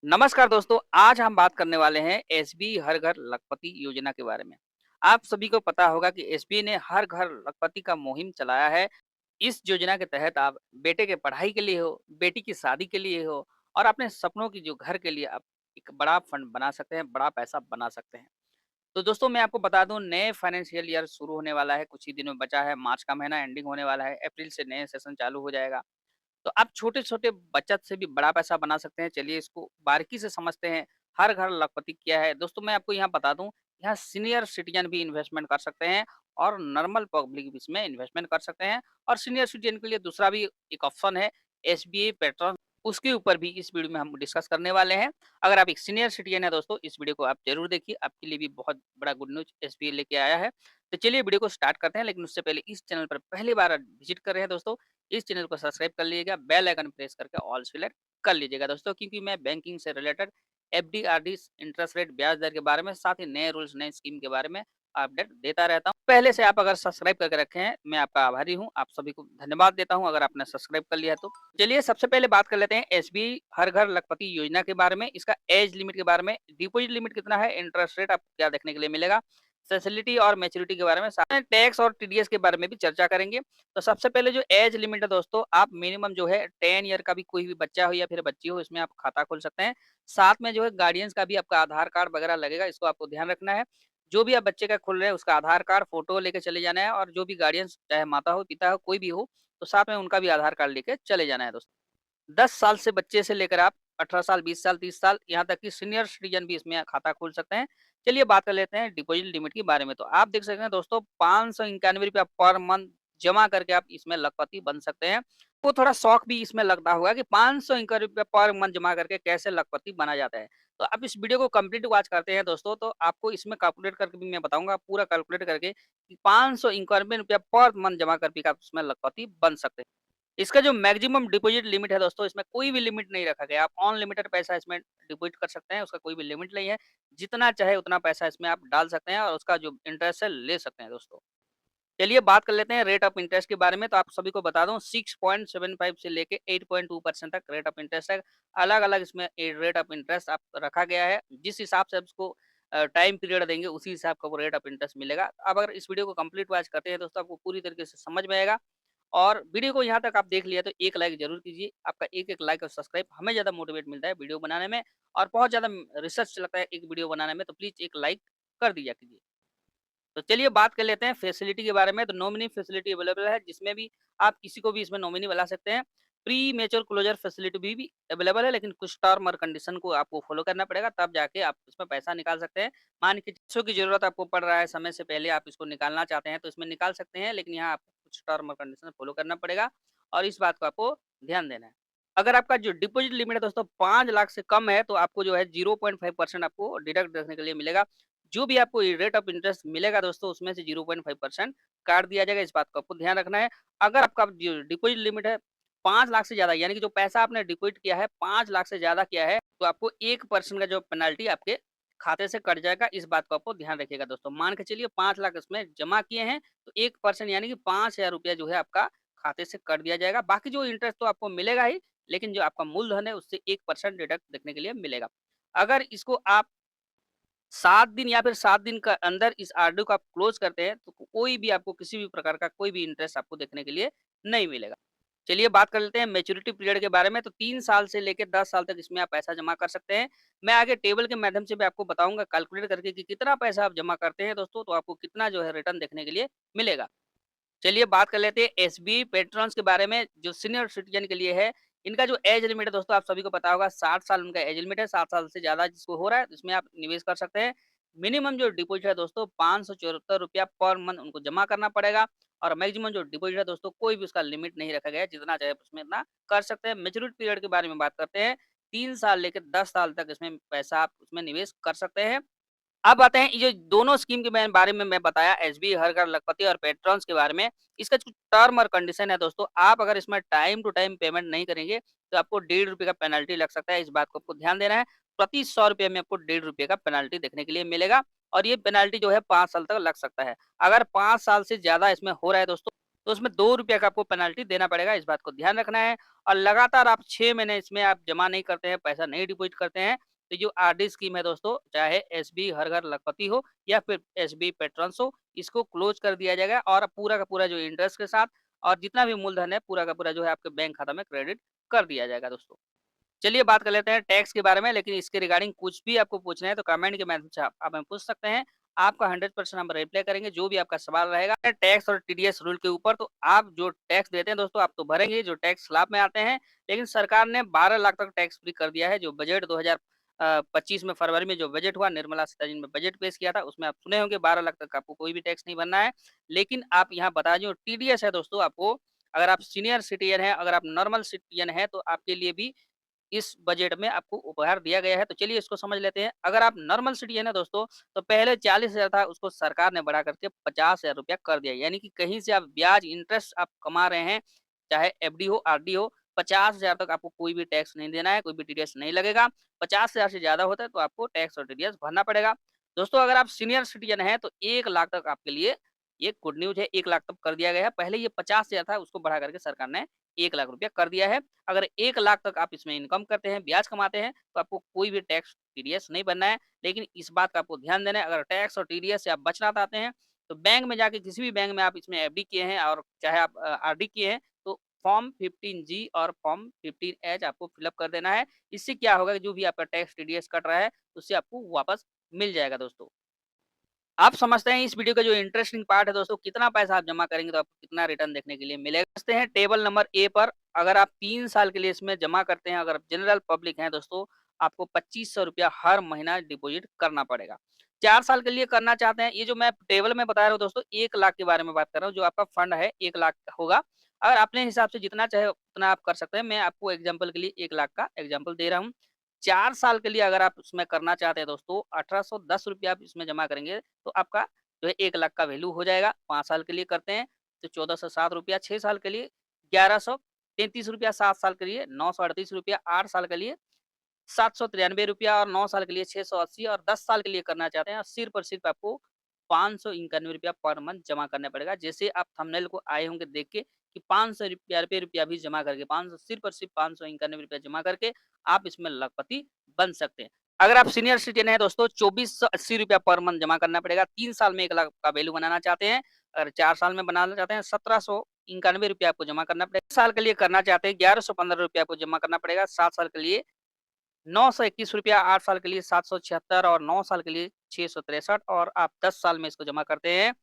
नमस्कार दोस्तों, आज हम बात करने वाले हैं एसबी हर घर लखपति योजना के बारे में। आप सभी को पता होगा कि एसबी ने हर घर लखपति का मुहिम चलाया है। इस योजना के तहत आप बेटे के पढ़ाई के लिए हो, बेटी की शादी के लिए हो और अपने सपनों की जो घर के लिए आप एक बड़ा फंड बना सकते हैं, बड़ा पैसा बना सकते हैं। तो दोस्तों मैं आपको बता दूं नए फाइनेंशियल ईयर शुरू होने वाला है, कुछ ही दिनों में बचा है, मार्च का महीना एंडिंग होने वाला है, अप्रैल से नए सेशन चालू हो जाएगा। तो आप छोटे-छोटे बचत से भी बड़ा पैसा बना सकते हैं। चलिए इसको बारीकी से समझते हैं। हर घर लखपति क्या है? दोस्तों मैं आपको यहाँ बता दूँ, यहाँ सीनियर सिटीज़न भी इन्वेस्टमेंट कर सकते हैं और नॉर्मल पब्लिक भी इसमें इन्वेस्टमेंट कर सकते हैं और सीनियर सिटीज़न के लिए दूसरा भी एक ऑप्शन है एसबीआई पेट्रॉन, उसके ऊपर भी इस वीडियो में हम डिस्कस करने वाले हैं। अगर आप एक सीनियर सिटीज़न हैं दोस्तों, इस वीडियो को आप ज़रूर देखिए, आपके लिए भी बहुत बड़ा गुड न्यूज़ एसबीआई लेके आया है। तो चलिए वीडियो को स्टार्ट करते हैं, लेकिन उससे पहले इस चैनल पर पहली बार विज़िट कर रहे हैं दोस्तों, इस चैनल को सब्सक्राइब कर लीजिएगा, बेल आइकन प्रेस करके ऑल सेलेक्ट कर लीजिएगा दोस्तों, क्योंकि मैं बैंकिंग से related FD, RD, interest rate, ब्याज दर के बारे में, साथ ही नए रूल्स, नए स्कीम के बारे में अपडेट देता रहता हूँ। पहले से आप अगर सब्सक्राइब करके रखे हैं, मैं आपका आभारी हूँ। आप सभी को धन्यवाद देता हूँ अगर आपने सब्सक्राइब कर लिया है तो। चलिए सबसे पहले बात कर लेते हैं एसबीआई हर घर लखपति योजना के बारे में, इसका एज लिमिट के बारे में, डिपॉजिट लिमिट कितना है, इंटरेस्ट रेट आपको क्या देखने के लिए मिलेगा, फैसिलिटी और मैच्योरिटी के बारे में, साथ में टैक्स और टीडीएस के बारे में भी चर्चा करेंगे। तो सबसे पहले जो एज लिमिट है दोस्तों, आप मिनिमम जो है 10 ईयर का भी कोई भी बच्चा हो या फिर बच्ची हो, इसमें आप खाता खोल सकते हैं। साथ में जो है गार्डियंस का भी आपका आधार कार्ड वगैरह लगेगा, इसको आपको ध्यान रखना है। जो भी आप बच्चे का खोल रहे हैं उसका आधार कार्ड, फोटो लेके चले जाना है और जो भी गार्डियंस चाहे माता हो, पिता हो, कोई भी हो, तो साथ में उनका भी आधार कार्ड लेके चले जाना है दोस्तों। 10 साल से बच्चे से लेकर आप 18 साल, 20 साल, 30 साल, यहाँ तक कि सीनियर सिटीजन भी इसमें खाता खोल सकते हैं। चलिए बात कर लेते हैं डिपॉजिट लिमिट के बारे में। तो आप देख सकते हैं दोस्तों, ₹591 पर मंथ जमा करके आप इसमें लखपति बन सकते हैं। वो थोड़ा शौक भी इसमें लगता होगा कि ₹591 पर मंथ जमा करके कैसे लखपति बना जाता है। तो आप इस वीडियो को कंप्लीट वॉच करते हैं दोस्तों, तो आपको इसमें कैलकुलेट करके भी मैं बताऊँगा, पूरा कैलकुलेट करके कि ₹591 पर मंथ जमा करके आप इसमें लखपति बन सकते हैं। इसका जो मैक्सिमम डिपॉजिट लिमिट है दोस्तों, इसमें कोई भी लिमिट नहीं रखा गया। आप अनलिमिटेड पैसा इसमें डिपॉजिट कर सकते हैं, उसका कोई भी लिमिट नहीं है। जितना चाहे उतना पैसा इसमें आप डाल सकते हैं और उसका जो इंटरेस्ट है ले सकते हैं दोस्तों। चलिए बात कर लेते हैं रेट ऑफ इंटरेस्ट के बारे में। तो आप सभी को बता दूं 6.75 से लेके 8.2% तक रेट ऑफ इंटरेस्ट है। अलग-अलग इसमें रेट ऑफ इंटरेस्ट आप रखा गया है। जिस हिसाब से आप इसको टाइम पीरियड देंगे उसी हिसाब का वो रेट ऑफ इंटरेस्ट मिलेगा। अब अगर इस वीडियो को कंप्लीट वॉच करते हैं दोस्तों, आपको पूरी तरीके से समझ में आएगा। और वीडियो को यहाँ तक आप देख लिया तो एक लाइक ज़रूर कीजिए। आपका एक-एक लाइक और सब्सक्राइब हमें ज़्यादा मोटिवेट मिलता है वीडियो बनाने में और बहुत ज़्यादा रिसर्च लगता है एक वीडियो बनाने में, तो प्लीज़ एक लाइक कर दिया कीजिए। तो चलिए बात कर लेते हैं फैसिलिटी के बारे में। तो नॉमिनी फैसिलिटी अवेलेबल है, जिसमें भी आप किसी को भी इसमें नॉमिनी बना सकते हैं। प्री मैच्योर क्लोजर फैसिलिटी भी अवेलेबल है, लेकिन कुछ टर्म और कंडीशन को आपको फॉलो करना पड़ेगा, तब जाके आप इसमें पैसा निकाल सकते हैं। मान के पैसों की ज़रूरत आपको पड़ रहा है, समय से पहले आप इसको निकालना चाहते हैं, तो इसमें निकाल सकते हैं, लेकिन यहाँ आपको कुछ टर्म और कंडीशन फॉलो करना पड़ेगा और इस बात को आपको ध्यान देना है। अगर आपका जो डिपॉजिट लिमिट है दोस्तों 5 लाख से कम है, तो आपको जो है 0.5% आपको डिडक्ट देखने के लिए मिलेगा। जो भी आपको रेट ऑफ इंटरेस्ट मिलेगा दोस्तों, उसमें से 0.5% काट दिया जाएगा, इस बात का आपको ध्यान रखना है। अगर आपका जो डिपॉजिट लिमिट है 5 लाख से ज़्यादा, यानी कि जो पैसा आपने डिपॉजिट किया है 5 लाख से ज़्यादा किया है, तो आपको 1% का जो पेनल्टी आपके खाते से कट जाएगा, इस बात को आपको ध्यान रखिएगा दोस्तों। मान के चलिए 5 लाख इसमें जमा किए हैं, तो 1% यानी कि ₹5000 जो है आपका खाते से कट दिया जाएगा। बाकी जो इंटरेस्ट तो आपको मिलेगा ही, लेकिन जो आपका मूलधन है उससे 1% डिडक्ट देखने के लिए मिलेगा। अगर इसको आप 7 दिन या फिर 7 दिन का अंदर इस आरडी को आप क्लोज़ करते हैं, तो कोई भी आपको किसी भी प्रकार का कोई भी इंटरेस्ट आपको देखने के लिए नहीं मिलेगा। चलिए बात कर लेते हैं मैच्योरिटी पीरियड के बारे में। तो 3 साल से लेके 10 साल तक इसमें आप पैसा जमा कर सकते हैं। मैं आगे टेबल के माध्यम से भी आपको बताऊँगा कैलकुलेट करके कि कितना पैसा आप जमा करते हैं दोस्तों, तो आपको कितना जो है रिटर्न देखने के लिए मिलेगा। चलिए बात कर लेते हैं एसबी पेट्रॉन्स के बारे में, जो सीनियर सिटीजन के लिए है। इनका जो एज लिमिट है दोस्तों, आप सभी को पता होगा 60 साल उनका एज लिमिट है। 60 साल से ज़्यादा जिसको हो रहा है इसमें आप निवेश कर सकते हैं। मिनिमम जो डिपॉजिट है दोस्तों ₹574 पर मंथ उनको जमा करना पड़ेगा और मैक्सिमम जो डिपॉजिट है दोस्तों, कोई भी उसका लिमिट नहीं रखा गया है, जितना चाहे उसमें इतना कर सकते हैं। मैच्योरिटी पीरियड के बारे में बात करते हैं, 3 साल लेकर 10 साल तक इसमें पैसा आप उसमें निवेश कर सकते हैं। अब आते हैं ये जो दोनों स्कीम के बारे में मैं बताया, एसबी हर घर लखपति और पेट्रॉन्स के बारे में। इसका जो टर्म और कंडीशन है दोस्तों, आप अगर इसमें टाइम टू टाइम पेमेंट नहीं करेंगे, तो आपको ₹1.5 का पेनल्टी लग सकता है। इस बात को आपको ध्यान देना है। प्रति ₹100 में आपको ₹1.5 का पेनल्टी देखने के लिए मिलेगा और ये पेनल्टी जो है 5 साल तक लग सकता है। अगर 5 साल से ज़्यादा इसमें हो रहा है दोस्तों, तो उसमें ₹2 का आपको पेनल्टी देना पड़ेगा, इस बात को ध्यान रखना है। और लगातार आप 6 महीने इसमें आप जमा नहीं करते हैं, पैसा नहीं डिपॉज़िट करते हैं, तो जो आरडी स्कीम है दोस्तों, चाहे एसबी हर घर लखपति हो या फिर एसबी पेट्रोन्स हो, इसको क्लोज़ कर दिया जाएगा और पूरा का पूरा जो इंटरेस्ट के साथ और जितना भी मूलधन है, पूरा का पूरा जो है आपके बैंक खाता में क्रेडिट कर दिया जाएगा दोस्तों। चलिए बात कर लेते हैं टैक्स के बारे में, लेकिन इसके रिगार्डिंग कुछ भी आपको पूछना है तो कमेंट के माध्यम से आप हमें पूछ सकते हैं। आपका 100% हम रिप्लाई करेंगे, जो भी आपका सवाल रहेगा टैक्स और टीडीएस रूल के ऊपर। तो आप जो टैक्स देते हैं दोस्तों, आप तो भरेंगे जो टैक्स स्लैब में आते हैं, लेकिन सरकार ने 12 लाख तक टैक्स फ्री कर दिया है। जो बजट 2025 में फरवरी में जो बजट हुआ, निर्मला सीतारमण ने बजट पेश किया था, उसमें आप सुने होंगे 12 लाख तक आपको कोई भी टैक्स नहीं भरना है। लेकिन आप यहाँ बता दूँ टीडीएस है दोस्तों, आपको अगर आप सीनियर सिटीज़न हैं, अगर आप नॉर्मल सिटीज़न हैं, तो आपके लिए भी इस बजट में आपको उपहार दिया गया है। तो चलिए इसको समझ लेते हैं। अगर आप नॉर्मल सिटीज़न है दोस्तों, तो पहले 40,000 था, उसको सरकार ने बढ़ा करके ₹50,000 कर दिया। यानी कि कहीं से आप ब्याज इंटरेस्ट आप कमा रहे हैं, चाहे एफडी हो, आरडी हो, 50,000 तक आपको कोई भी टैक्स नहीं देना है, कोई भी टीडीएस नहीं लगेगा। 50,000 से ज़्यादा होता है तो आपको टैक्स और टीडीएस भरना पड़ेगा। दोस्तों अगर आप सीनियर सिटीज़न हैं तो 1 लाख तक आपके लिए ये गुड न्यूज़ है, 1 लाख तक कर दिया गया है। पहले ये 50,000 था, उसको बढ़ा करके सरकार ने ₹1,00,000 कर दिया है। अगर 1 लाख तक आप इसमें इनकम करते हैं, ब्याज कमाते हैं, तो आपको कोई भी टैक्स, टीडीएस नहीं भरना है। लेकिन इस बात का आपको ध्यान देना है, अगर टैक्स और टीडीएस से आप बचना चाहते हैं, तो बैंक में जाके किसी भी बैंक में आप इसमें एफडी किए हैं और चाहे आप आरडी किए हैं, तो फॉर्म 15G और फॉर्म 15H आपको फिलअप कर देना है। इससे क्या होगा कि जो भी आपका टैक्स, टीडीएस कट रहा है, उससे आपको वापस मिल जाएगा दोस्तों। आप समझते हैं इस वीडियो का जो इंटरेस्टिंग पार्ट है दोस्तों, कितना पैसा आप जमा करेंगे तो आपको कितना रिटर्न देखने के लिए मिलेगा। समझते हैं टेबल नंबर ए पर। अगर आप 3 साल के लिए इसमें जमा करते हैं, अगर आप जनरल पब्लिक हैं दोस्तों, आपको ₹2500 हर महीना डिपॉजिट करना पड़ेगा। 4 साल के लिए करना चाहते हैं, ये जो मैं टेबल में बता रहा हूँ दोस्तों, 1 लाख के बारे में बात कर रहा हूँ, जो आपका फंड है 1 लाख होगा। अगर अपने हिसाब से जितना चाहे उतना आप कर सकते हैं। मैं आपको एग्जांपल के लिए 1 लाख का एग्जांपल दे रहा हूँ। 4 साल के लिए अगर आप उसमें करना चाहते हैं दोस्तों, ₹1810 आप इसमें जमा करेंगे, तो आपका जो है 1 लाख का वैल्यू हो जाएगा। 5 साल के लिए करते हैं, तो ₹1407, 6 साल के लिए ₹1133, 7 साल के लिए ₹938, 8 साल के लिए ₹793 और 9 साल के लिए 680 और 10 साल के लिए करना चाहते हैं, सिर्फ़ और सिर्फ़ आपको ₹591 पर मंथ जमा करना पड़ेगा। जैसे आप थंबनेल को आए होंगे देख के कि ₹500 भी जमा करके 500 सिर्फ़ और सिर्फ़ ₹591 जमा करके आप इसमें लखपति बन सकते हैं। अगर आप सीनियर सिटीज़न हैं दोस्तों, ₹2480 पर मंथ जमा करना पड़ेगा। 3 साल में 1 लाख का वैल्यू बनाना चाहते हैं, अगर 4 साल में बनाना चाहते हैं, ₹1791 आपको जमा करना पड़ेगा। साल के लिए करना चाहते हैं, ₹1115 आपको जमा करना पड़ेगा। 7 साल के लिए ₹921, 8 साल के लिए 776 और 9 साल के लिए 663 और आप 10 साल में इसको जमा करते हैं,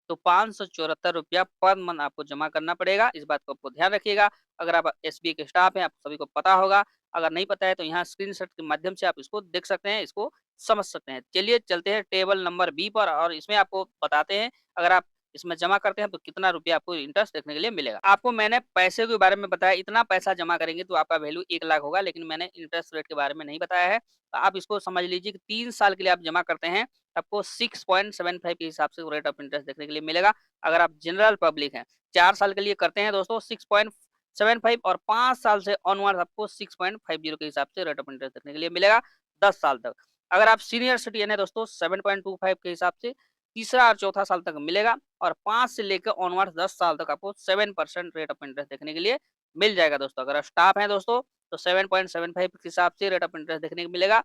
तो ₹574 पर मंथ आपको जमा करना पड़ेगा। इस बात को आपको ध्यान रखिएगा। अगर आप एसबीआई के स्टाफ हैं, आप सभी को पता होगा। अगर नहीं पता है तो यहाँ स्क्रीनशॉट के माध्यम से आप इसको देख सकते हैं, इसको समझ सकते हैं। चलिए चलते हैं टेबल नंबर बी पर और इसमें आपको बताते हैं, अगर आप इसमें जमा करते हैं तो कितना रुपया आपको इंटरेस्ट देखने के लिए मिलेगा। आपको मैंने पैसे के बारे में बताया, इतना पैसा जमा करेंगे तो आपका वैल्यू 1 लाख होगा, लेकिन मैंने इंटरेस्ट रेट के बारे में नहीं बताया है। तो आप इसको समझ लीजिए कि 3 साल के लिए आप जमा करते हैं, आपको 6.75 के हिसाब से रेट ऑफ इंटरेस्ट देखने के लिए मिलेगा। अगर आप जनरल पब्लिक हैं, 4 साल के लिए करते हैं दोस्तों 6.75 और 5 साल से ऑनवर्ड्स आपको 6.50 के हिसाब से रेट ऑफ इंटरेस्ट देखने के लिए मिलेगा 10 साल तक। अगर आप सीनियर सिटीज़न हैं दोस्तों 7.25 के हिसाब से तीसरा और चौथा साल तक मिलेगा और 5 से लेकर ऑनवर्ड्स 10 साल तक आपको 7% रेट ऑफ इंटरेस्ट देखने के लिए मिल जाएगा दोस्तों। अगर स्टाफ हैं दोस्तों तो 7.75 के हिसाब से रेट ऑफ इंटरेस्ट देखने को मिलेगा।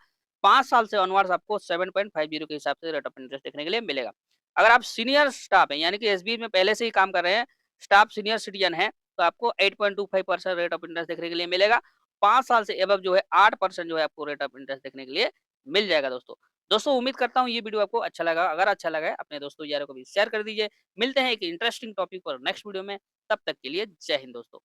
5 साल से ऑनवर्ड्स आपको 7.50 के हिसाब से रेट ऑफ इंटरेस्ट देखने के लिए मिलेगा। अगर आप सीनियर स्टाफ हैं यानी कि एसबीआई में पहले से ही काम कर रहे हैं, स्टाफ सीनियर सिटीजन है, तो आपको 8.25% रेट ऑफ इंटरेस्ट देखने के लिए मिलेगा। 5 साल से एबव जो है 8% जो है आपको रेट ऑफ इंटरेस्ट देखने के लिए मिल जाएगा दोस्तों। दोस्तों उम्मीद करता हूँ ये वीडियो आपको अच्छा लगा। अगर अच्छा लगा है अपने दोस्तों यारों को भी शेयर कर दीजिए। मिलते हैं एक इंटरेस्टिंग टॉपिक पर नेक्स्ट वीडियो में। तब तक के लिए जय हिंद दोस्तों।